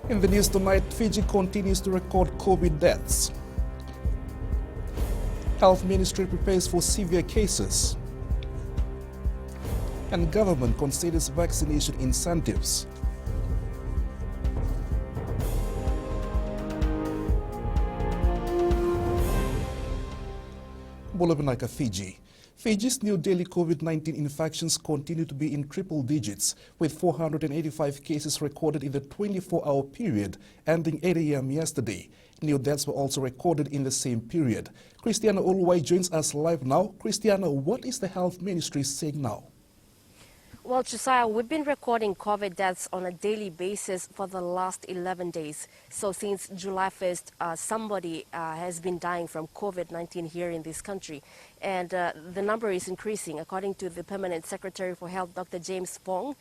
In the news tonight, Fiji continues to record COVID deaths. Health Ministry prepares for severe cases. And government considers vaccination incentives. Bulabanaka, Fiji. Fiji's new daily COVID-19 infections continue to be in triple digits, with 485 cases recorded in the 24-hour period ending 8 a.m. yesterday. New deaths were also recorded in the same period. Christiana Uluwai joins us live now. Christiana, what is the Health Ministry saying now? Well, Josiah, we've been recording COVID deaths on a daily basis for the last 11 days. So since July 1st, somebody has been dying from COVID-19 here in this country. And the number is increasing. According to the Permanent Secretary for Health, Dr. James Fong,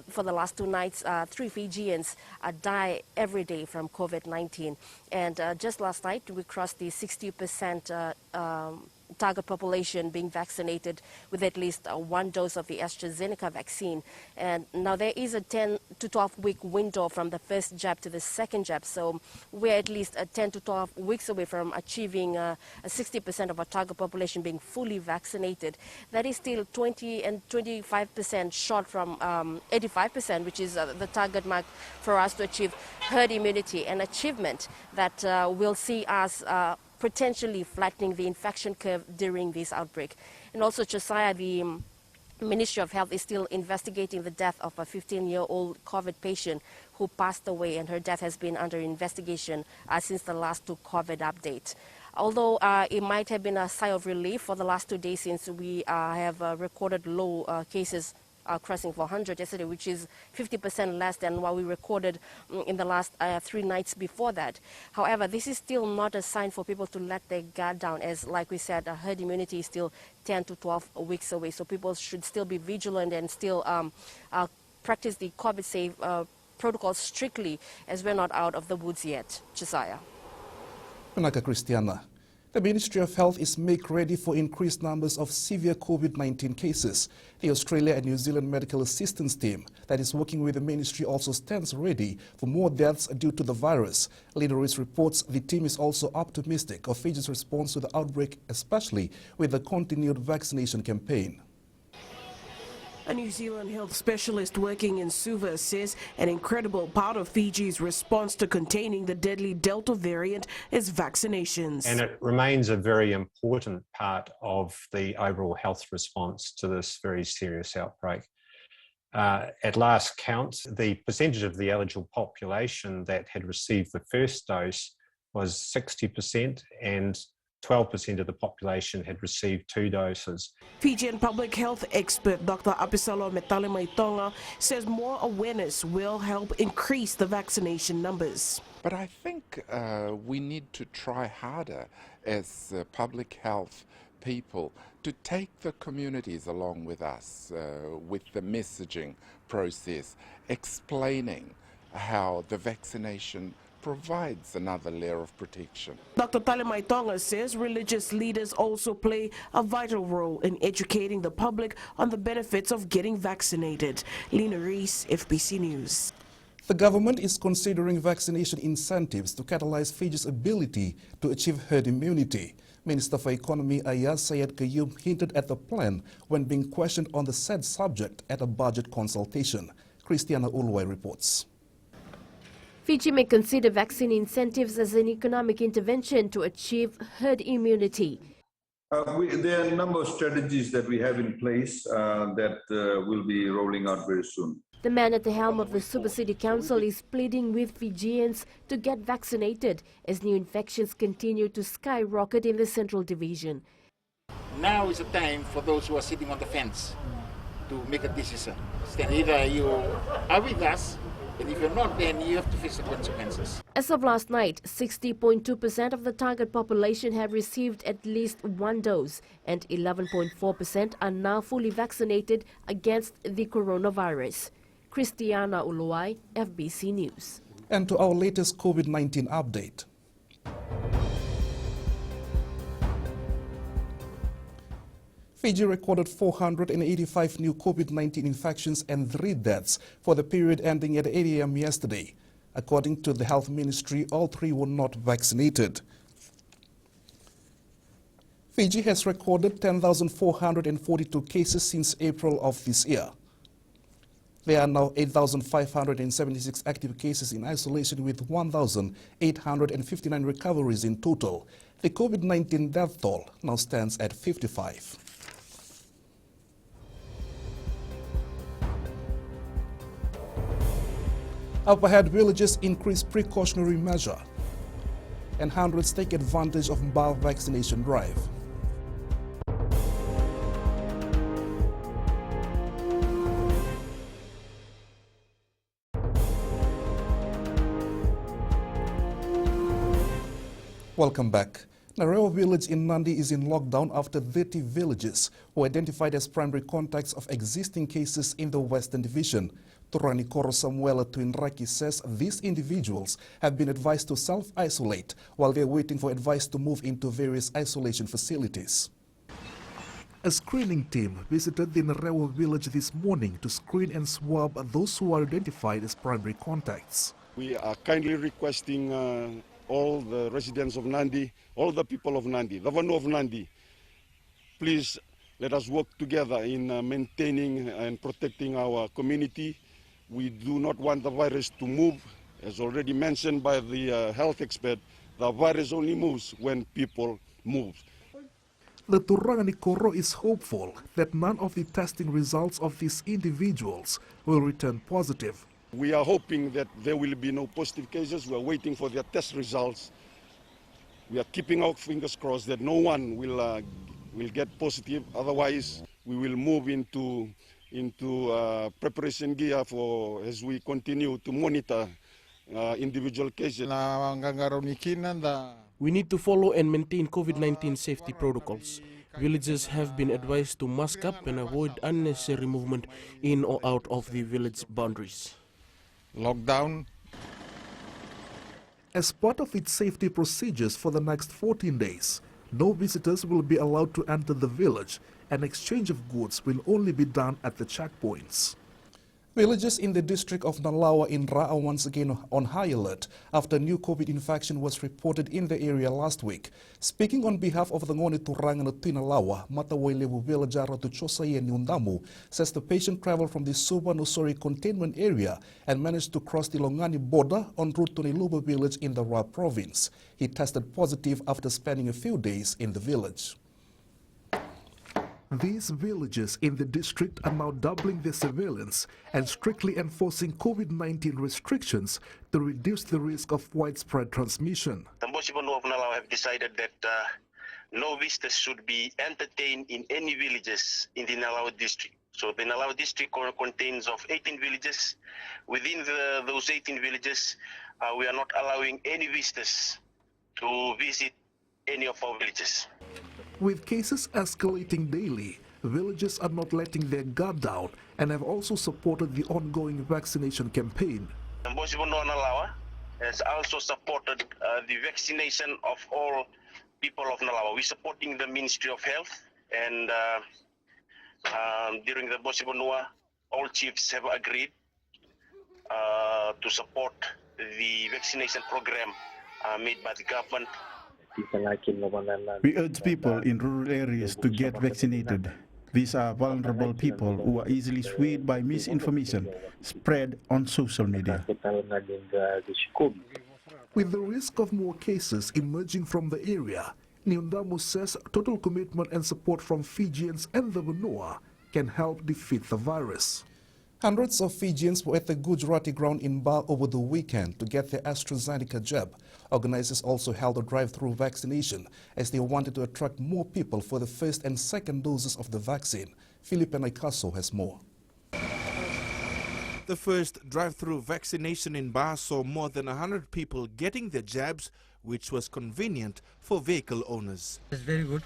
for the last 2 nights, 3 Fijians die every day from COVID-19. And just last night, we crossed the 60% target population being vaccinated with at least 1 dose of the AstraZeneca vaccine. And now there is a 10 to 12 week window from the first jab to the second jab. So we're at least 10 to 12 weeks away from achieving 60% of our target population being fully vaccinated. That is still 20 and 25% short from 85%, which is the target mark for us to achieve herd immunity, an achievement that will see us potentially flattening the infection curve during this outbreak. And also, Josiah, the Ministry of Health is still investigating the death of a 15-year-old COVID patient who passed away, and her death has been under investigation since the last 2 COVID updates. Although it might have been a sigh of relief for the last 2 days since we have recorded low cases crossing 400 yesterday, which is 50% less than what we recorded in the last 3 nights before that. However, this is still not a sign for people to let their guard down, as like we said, herd immunity is still 10 to 12 weeks away. So people should still be vigilant and still practice the COVID-safe protocols strictly, as we're not out of the woods yet. Josiah. Manaka Christiana. The Ministry of Health is make ready for increased numbers of severe COVID-19 cases. The Australia and New Zealand Medical Assistance Team that is working with the ministry also stands ready for more deaths due to the virus. Leaderis reports the team is also optimistic of Fiji's response to the outbreak, especially with the continued vaccination campaign. A New Zealand health specialist working in Suva says an incredible part of Fiji's response to containing the deadly Delta variant is vaccinations. And it remains a very important part of the overall health response to this very serious outbreak. At last count, the percentage of the eligible population that had received the first dose was 60%, and 12% of the population had received 2 doses. Fijian public health expert Dr. Apisalo Metalemaitoga says more awareness will help increase the vaccination numbers. But I think we need to try harder as public health people to take the communities along with us with the messaging process, explaining how the vaccination provides another layer of protection. Dr. Talemaitoga says religious leaders also play a vital role in educating the public on the benefits of getting vaccinated. Lena Reese, FBC News. The government is considering vaccination incentives to catalyze Fiji's ability to achieve herd immunity. Minister for Economy Ayaz Sayed Qayyum hinted at the plan when being questioned on the said subject at a budget consultation. Christiana Uluwai reports. Fiji may consider vaccine incentives as an economic intervention to achieve herd immunity. There are a number of strategies that we have in place that will be rolling out very soon. The man at the helm of the Suva City Council is pleading with Fijians to get vaccinated as new infections continue to skyrocket in the Central Division. Now is the time for those who are sitting on the fence to make a decision. Either you are with us, and if you're not, then you have to face the consequences. As of last night, 60.2% of the target population have received at least 1 dose, and 11.4% are now fully vaccinated against the coronavirus. Christiana Uluwai, FBC News. And to our latest COVID-19 update. Fiji recorded 485 new COVID-19 infections and 3 deaths for the period ending at 8 a.m. yesterday. According to the Health Ministry, all 3 were not vaccinated. Fiji has recorded 10,442 cases since April of this year. There are now 8,576 active cases in isolation with 1,859 recoveries in total. The COVID-19 death toll now stands at 55. Upperhead villages increase precautionary measure, and hundreds take advantage of Mbaa vaccination drive. Welcome back. Narewa village in Nandi is in lockdown after 30 villages were identified as primary contacts of existing cases in the Western Division. Turani Koro Samuela Twinraki says these individuals have been advised to self-isolate while they're waiting for advice to move into various isolation facilities. A screening team visited the Narewa village this morning to screen and swab those who are identified as primary contacts. We are kindly requesting all the residents of Nandi, all the people of Nandi, the Vanu of Nandi, please let us work together in maintaining and protecting our community. We do not want the virus to move. As already mentioned by the health expert, the virus only moves when people move. The Turani Koro is hopeful that none of the testing results of these individuals will return positive. We are hoping that there will be no positive cases. We are waiting for their test results. We are keeping our fingers crossed that no one will get positive. Otherwise, we will move into preparation gear for as we continue to monitor individual cases. We need to follow and maintain COVID-19 safety protocols. Villagers have been advised to mask up and avoid unnecessary movement in or out of the village boundaries. Lockdown. As part of its safety procedures for the next 14 days, no visitors will be allowed to enter the village, and exchange of goods will only be done at the checkpoints. Villagers in the district of Nalawa in Ra are once again on high alert after new COVID infection was reported in the area last week. Speaking on behalf of the Ngoni Turangan Nalawa, Matawailewu villager Tuchosaye Nyundamu says the patient traveled from the Subanusori containment area and managed to cross the Longani border en route to Niluba village in the Ra province. He tested positive after spending a few days in the village. These villages in the district are now doubling their surveillance and strictly enforcing COVID-19 restrictions to reduce the risk of widespread transmission. The Mbosibanu of Nalawa have decided that no visitors should be entertained in any villages in the Nalawa district. So the Nalawa district contains of 18 villages. Within those 18 villages, we are not allowing any visitors to visit any of our villages. With cases escalating daily, villagers are not letting their guard down and have also supported the ongoing vaccination campaign. Mbosibanu Nalawa has also supported the vaccination of all people of Nalawa. We're supporting the Ministry of Health, and during the Mbosibanu, all chiefs have agreed to support the vaccination program made by the government. We urge people in rural areas to get vaccinated. These are vulnerable people who are easily swayed by misinformation spread on social media. With the risk of more cases emerging from the area, Nyundamu says total commitment and support from Fijians and the Vanua can help defeat the virus. Hundreds of Fijians were at the Gujarati ground in Mbaa over the weekend to get their AstraZeneca jab. Organizers also held a drive-through vaccination as they wanted to attract more people for the first and second doses of the vaccine. Philip Naikaso has more. The first drive-through vaccination in Mbaa saw more than 100 people getting their jabs, which was convenient for vehicle owners. It's very good.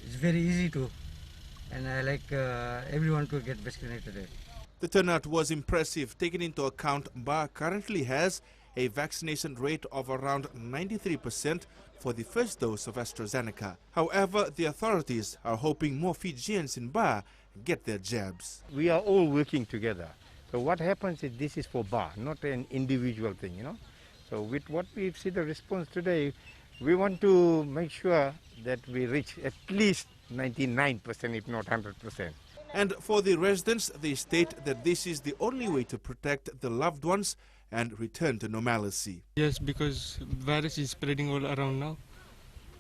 It's very easy to, and I like everyone to get vaccinated. The turnout was impressive, taking into account Mbaa currently has a vaccination rate of around 93% for the first dose of AstraZeneca. However, the authorities are hoping more Fijians in Mbaa get their jabs. We are all working together. So what happens is this is for bar, not an individual thing, you know. So with what we see the response today, we want to make sure that we reach at least 99%, if not 100%. And for the residents, they state that this is the only way to protect the loved ones and return to normalcy. Yes, because virus is spreading all around now.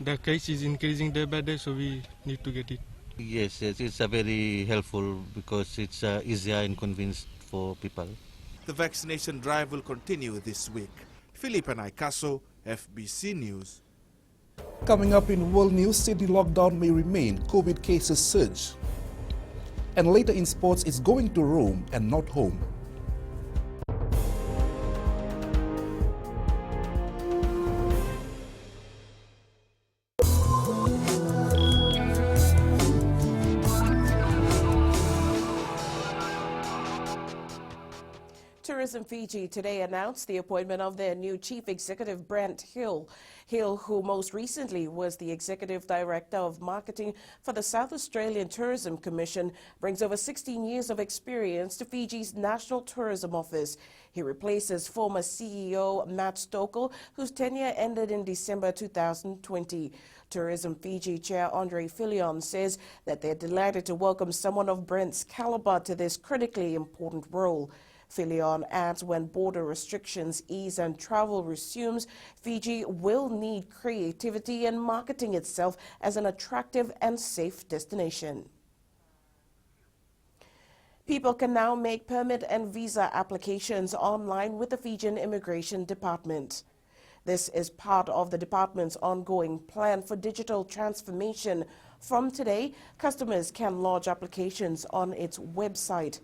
The case is increasing day by day, so we need to get it. Yes, it's a very helpful because it's easier and convenient for people. The vaccination drive will continue this week. Philip and Icaso, FBC News. Coming up in world news, Sydney lockdown may remain, COVID cases surge. And later in sports, it's going to Rome and not home. Tourism Fiji today announced the appointment of their new chief executive, Brent Hill. Hill, who most recently was the executive director of marketing for the South Australian Tourism Commission, brings over 16 years of experience to Fiji's National Tourism Office. He replaces former CEO Matt Stokel, whose tenure ended in December 2020. Tourism Fiji Chair Andre Filion says that they're delighted to welcome someone of Brent's caliber to this critically important role. Filion adds when border restrictions ease and travel resumes, Fiji will need creativity in marketing itself as an attractive and safe destination. People can now make permit and visa applications online with the Fijian Immigration Department. This is part of the department's ongoing plan for digital transformation. From today, customers can lodge applications on its website.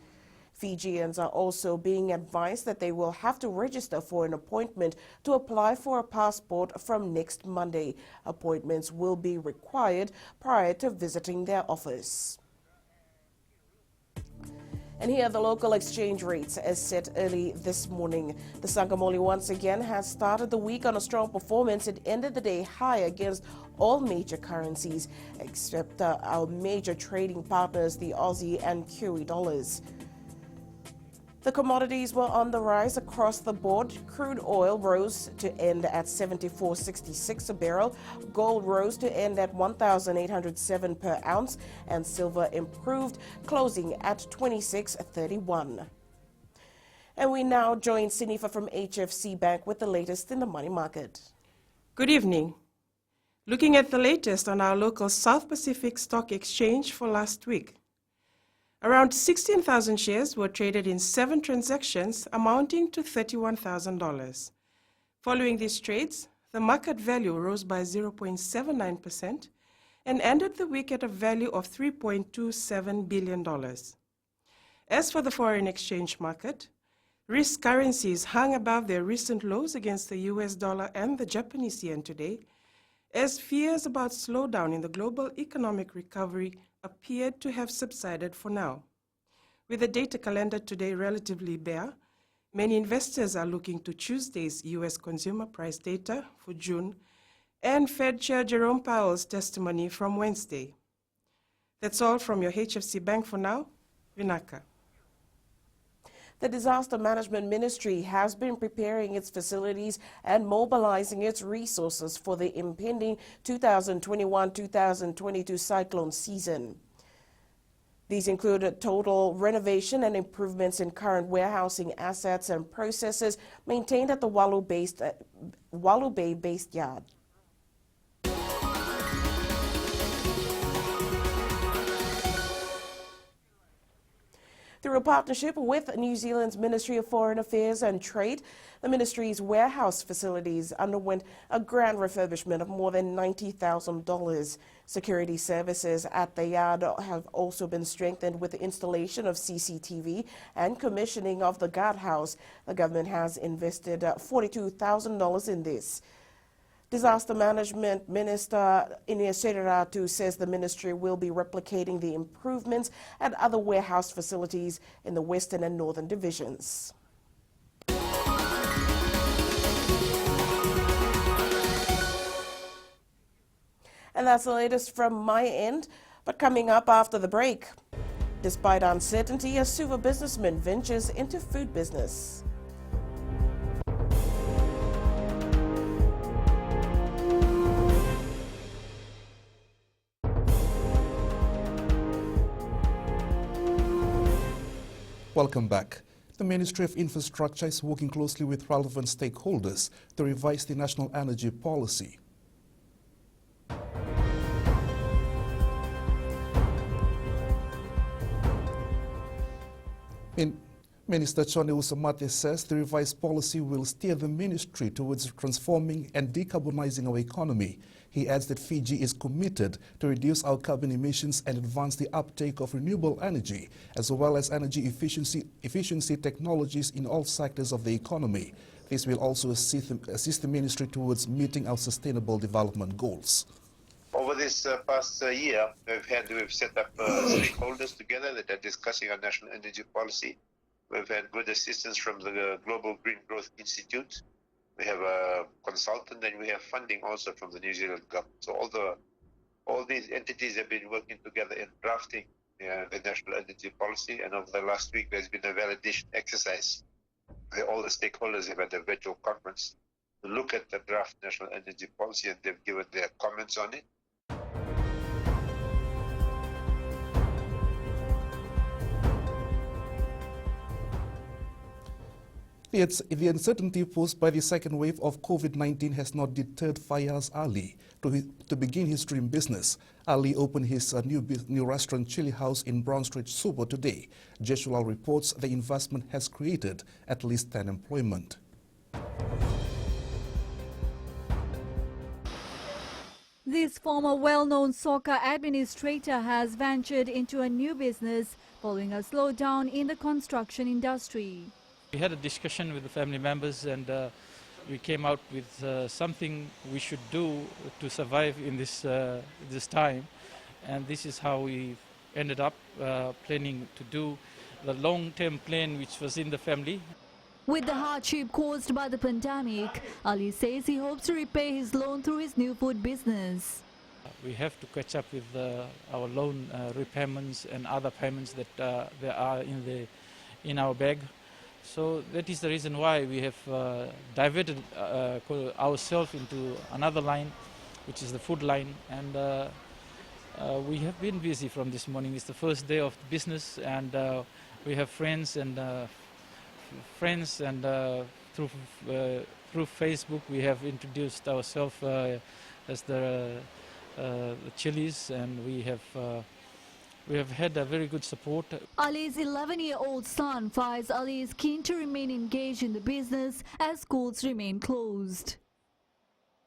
Fijians are also being advised that they will have to register for an appointment to apply for a passport from next Monday. Appointments will be required prior to visiting their office. And here are the local exchange rates as set early this morning. The Sangamoli once again has started the week on a strong performance. It ended the day high against all major currencies except our major trading partners, the Aussie and Kiwi dollars. The commodities were on the rise across the board. Crude oil rose to end at $74.66 a barrel. Gold rose to end at $1,807 per ounce, and silver improved, closing at $26.31. And we now join Sinifa from HFC Bank with the latest in the money market. Good evening. Looking at the latest on our local South Pacific Stock Exchange for last week. Around 16,000 shares were traded in 7 transactions amounting to $31,000. Following these trades, the market value rose by 0.79% and ended the week at a value of $3.27 billion. As for the foreign exchange market, risk currencies hung above their recent lows against the US dollar and the Japanese yen today, as fears about slowdown in the global economic recovery appeared to have subsided for now. With the data calendar today relatively bare, many investors are looking to Tuesday's U.S. consumer price data for June and Fed Chair Jerome Powell's testimony from Wednesday. That's all from your HFC Bank for now. Vinaka. The Disaster Management Ministry has been preparing its facilities and mobilizing its resources for the impending 2021-2022 cyclone season. These include a total renovation and improvements in current warehousing assets and processes maintained at the Wallow Bay-based yard. Through a partnership with New Zealand's Ministry of Foreign Affairs and Trade, the ministry's warehouse facilities underwent a grand refurbishment of more than $90,000. Security services at the yard have also been strengthened with the installation of CCTV and commissioning of the guardhouse. The government has invested $42,000 in this. Disaster Management Minister Ines Sereratu says the ministry will be replicating the improvements at other warehouse facilities in the Western and Northern divisions. And that's the latest from my end. But coming up after the break, Despite uncertainty, a Suva businessman ventures into food business. Welcome back. The Ministry of Infrastructure is working closely with relevant stakeholders to revise the national energy policy. Minister Chone Usamate says the revised policy will steer the ministry towards transforming and decarbonizing our economy. He adds that Fiji is committed to reduce our carbon emissions and advance the uptake of renewable energy, as well as energy efficiency technologies in all sectors of the economy. This will also assist the ministry towards meeting our sustainable development goals. Over this past year, we've set up stakeholders together that are discussing our national energy policy. We've had good assistance from the Global Green Growth Institute. We have a consultant, and we have funding also from the New Zealand government. So all these entities have been working together in drafting the national energy policy. And over the last week, there's been a validation exercise where all the stakeholders have had a virtual conference to look at the draft national energy policy, and they've given their comments on it. The uncertainty posed by the second wave of COVID-19 has not deterred Fayaz Ali to begin his dream business. Ali opened his new restaurant Chili House in Brown Street, Subo today. Joshua reports the investment has created at least 10 employment. This former well-known soccer administrator has ventured into a new business following a slowdown in the construction industry. We had a discussion with the family members, and we came out with something we should do to survive in this time, and this is how we ended up planning to do the long-term plan which was in the family. With the hardship caused by the pandemic, Ali says he hopes to repay his loan through his new food business. We have to catch up with our loan repayments and other payments that there are in our bag. So that is the reason why we have diverted ourselves into another line, which is the food line. And we have been busy from this morning. It's the first day of the business, and we have friends and through Facebook we have introduced ourselves as the Chili's, and we have had a very good support. Ali's 11-year-old son, Faiz Ali, is keen to remain engaged in the business as schools remain closed.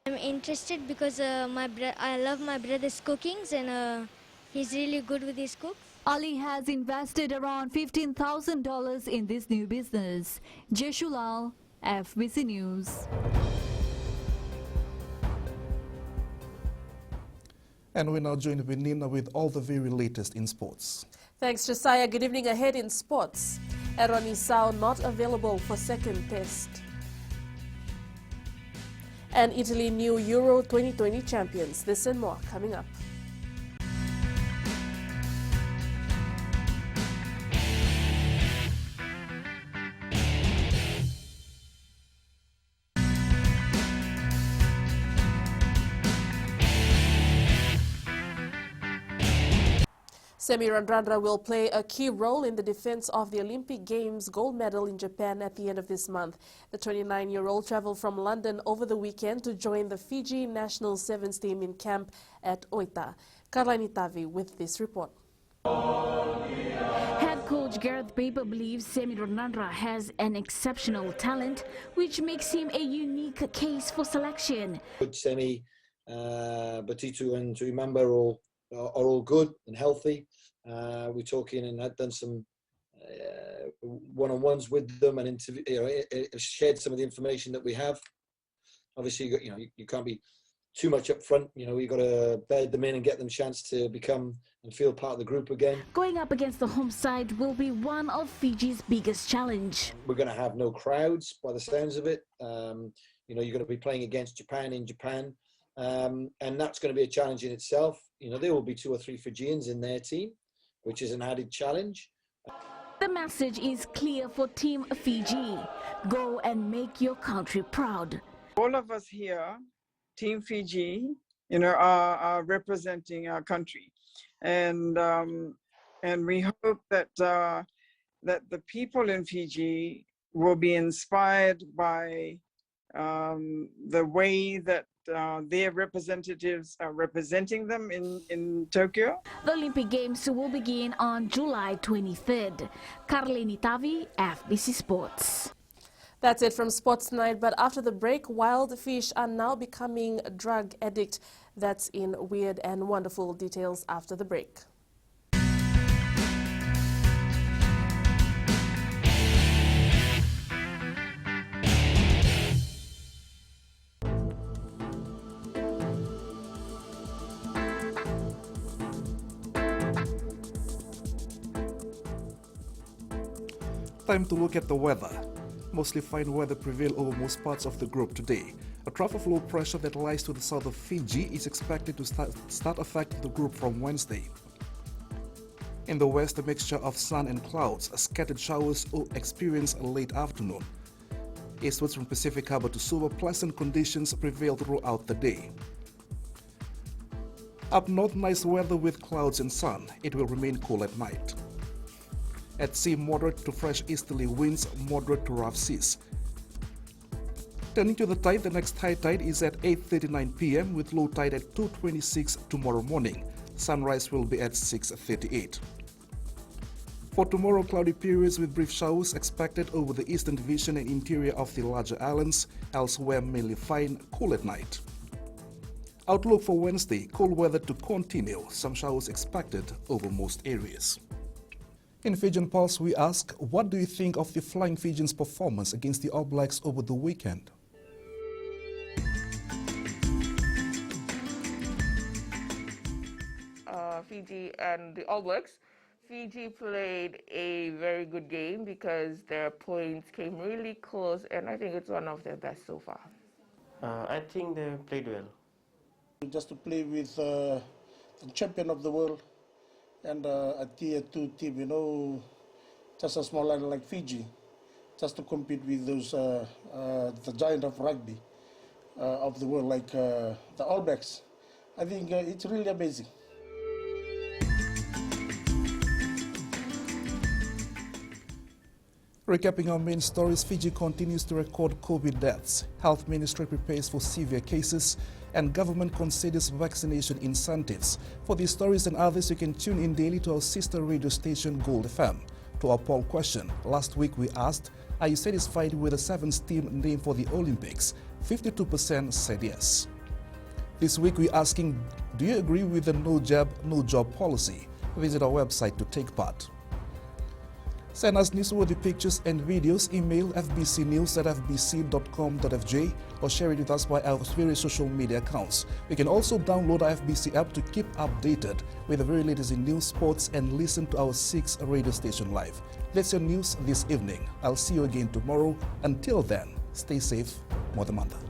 I'm interested because I love my brother's cookings, and he's really good with his cook. Ali has invested around $15,000 in this new business. Jeshulal, FBC News. And we now join with Nina with all the very latest in sports. Thanks, Josiah. Good evening. Ahead in sports. Aaron Isao not available for second test. And Italy new Euro 2020 champions. This and more coming up. Semi Randrandra will play a key role in the defense of the Olympic Games gold medal in Japan at the end of this month. The 29-year-old traveled from London over the weekend to join the Fiji national sevens team in camp at Oita. Karlaini Tavi with this report. Head coach Gareth Paper believes Semi Randrandra has an exceptional talent, which makes him a unique case for selection. Good Semi, Batitu and Tuimamba are all good and healthy. We're talking and had done some one-on-ones with them and shared some of the information that we have. Obviously, you can't be too much up front. You've got to bed them in and get them a chance to become and feel part of the group again. Going up against the home side will be one of Fiji's biggest challenge. We're going to have no crowds by the sounds of it. You're going to be playing against Japan in Japan. And that's going to be a challenge in itself. There will be 2 or 3 Fijians in their team, which is an added challenge. The message is clear for Team Fiji. Go and make your country proud. All of us here, Team Fiji, are representing our country, and we hope that that the people in Fiji will be inspired by the way that their representatives are representing them in Tokyo. The Olympic Games will begin on July 23rd. Carlini Tavi, FBC Sports. That's it from Sports Night, but after the break, wild fish are now becoming a drug addict. That's in Weird and Wonderful. Details after the break. Time to look at the weather. Mostly fine weather prevail over most parts of the group today. A trough of low pressure that lies to the south of Fiji is expected to start affecting the group from Wednesday. In the west, a mixture of sun and clouds, scattered showers experience a late afternoon. Eastwards from Pacific Harbour to Suva, pleasant conditions prevail throughout the day. Up north, nice weather with clouds and sun. It will remain cool at night. At sea, moderate to fresh easterly winds, moderate to rough seas. Turning to the tide, the next high tide is at 8:39 p.m. with low tide at 2:26 tomorrow morning. Sunrise will be at 6:38. For tomorrow, cloudy periods with brief showers expected over the eastern division and interior of the larger islands. Elsewhere, mainly fine, cool at night. Outlook for Wednesday, cold weather to continue. Some showers expected over most areas. In Fijian Pulse, we ask, what do you think of the Flying Fijians' performance against the All Blacks over the weekend? Fiji and the All Blacks. Fiji played a very good game because their points came really close, and I think it's one of their best so far. I think they played well. Just to play with the champion of the world and a tier 2 team, just a small island like Fiji, just to compete with those the giant of rugby of the world like the All Blacks. I think it's really amazing. Recapping our main stories, Fiji continues to record COVID deaths. Health Ministry prepares for severe cases, and government considers vaccination incentives. For these stories and others, you can tune in daily to our sister radio station Gold FM. To our poll question, last week we asked, are you satisfied with the 7th team name for the Olympics? 52% said yes. This week we're asking, do you agree with the no jab, no job policy? Visit our website to take part. Send us newsworthy pictures and videos, email fbcnews@fbc.com.fj or share it with us by our various social media accounts. You can also download our FBC app to keep updated with the very latest in news, sports, and listen to our 6 radio station live. That's your news this evening. I'll see you again tomorrow. Until then, stay safe. Modamanda.